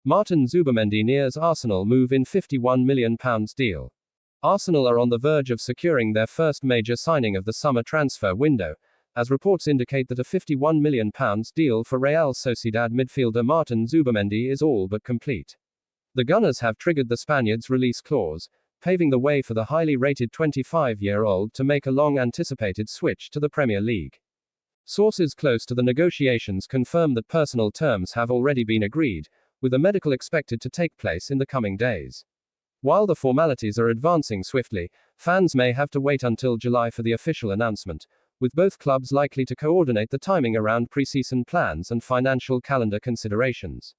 Martin Zubimendi nears Arsenal move in £51 million deal. Arsenal are on the verge of securing their first major signing of the summer transfer window, as reports indicate that a £51 million deal for Real Sociedad midfielder Martin Zubimendi is all but complete. The Gunners have triggered the Spaniard's release clause, paving the way for the highly rated 25-year-old to make a long-anticipated switch to the Premier League. Sources close to the negotiations confirm that personal terms have already been agreed, with a medical expected to take place in the coming days. While the formalities are advancing swiftly, fans may have to wait until July for the official announcement, with both clubs likely to coordinate the timing around preseason plans and financial calendar considerations.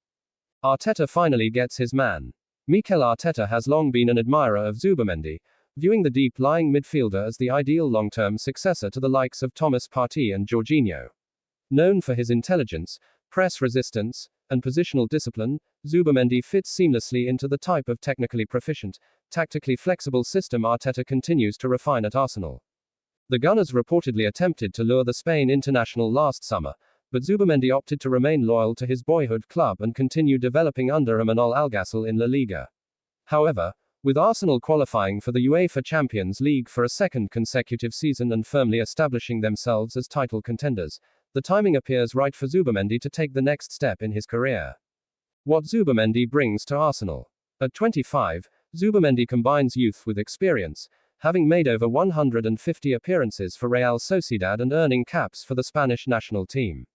Arteta finally gets his man. Mikel Arteta has long been an admirer of Zubimendi, viewing the deep-lying midfielder as the ideal long-term successor to the likes of Thomas Partey and Jorginho. Known for his intelligence, press resistance, and positional discipline, Zubimendi fits seamlessly into the type of technically proficient, tactically flexible system Arteta continues to refine at Arsenal. The Gunners reportedly attempted to lure the Spain international last summer, but Zubimendi opted to remain loyal to his boyhood club and continue developing under Imanol Alguacil in La Liga. However, with Arsenal qualifying for the UEFA Champions League for a second consecutive season and firmly establishing themselves as title contenders, the timing appears right for Zubimendi to take the next step in his career. What Zubimendi brings to Arsenal. At 25, Zubimendi combines youth with experience, having made over 150 appearances for Real Sociedad and earning caps for the Spanish national team.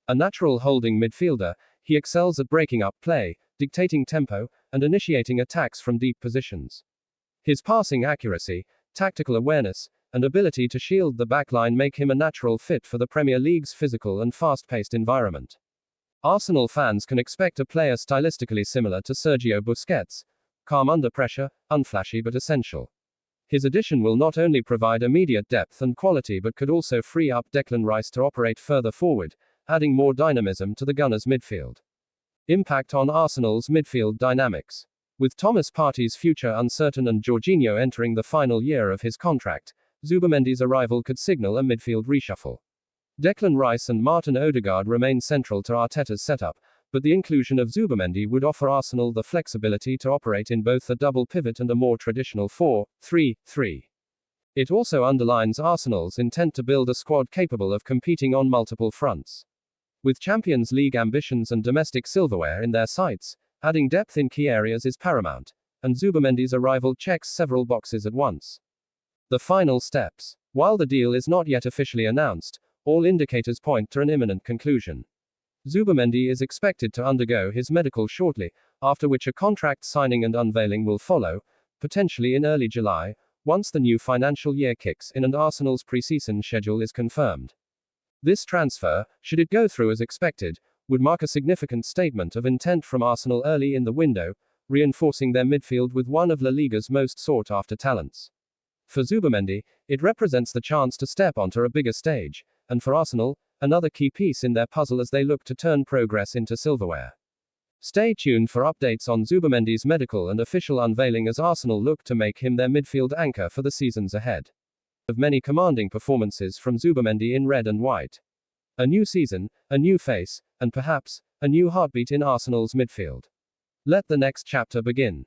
A natural holding midfielder, he excels at breaking up play, dictating tempo, and initiating attacks from deep positions. His passing accuracy, tactical awareness, and ability to shield the backline make him a natural fit for the Premier League's physical and fast-paced environment. Arsenal fans can expect a player stylistically similar to Sergio Busquets, calm under pressure, unflashy but essential. His addition will not only provide immediate depth and quality but could also free up Declan Rice to operate further forward, adding more dynamism to the Gunners' midfield. Impact on Arsenal's midfield dynamics. With Thomas Partey's future uncertain and Jorginho entering the final year of his contract, Zubimendi's arrival could signal a midfield reshuffle. Declan Rice and Martin Odegaard remain central to Arteta's setup, but the inclusion of Zubimendi would offer Arsenal the flexibility to operate in both a double pivot and a more traditional 4-3-3. It also underlines Arsenal's intent to build a squad capable of competing on multiple fronts. With Champions League ambitions and domestic silverware in their sights, adding depth in key areas is paramount, and Zubimendi's arrival checks several boxes at once. The final steps. While the deal is not yet officially announced, all indicators point to an imminent conclusion. Zubimendi is expected to undergo his medical shortly, after which a contract signing and unveiling will follow, potentially in early July, once the new financial year kicks in and Arsenal's preseason schedule is confirmed. This transfer, should it go through as expected, would mark a significant statement of intent from Arsenal early in the window, reinforcing their midfield with one of La Liga's most sought-after talents. For Zubimendi, it represents the chance to step onto a bigger stage, and for Arsenal, another key piece in their puzzle as they look to turn progress into silverware. Stay tuned for updates on Zubimendi's medical and official unveiling as Arsenal look to make him their midfield anchor for the seasons ahead. Of many commanding performances from Zubimendi in red and white. A new season, a new face, and perhaps, a new heartbeat in Arsenal's midfield. Let the next chapter begin.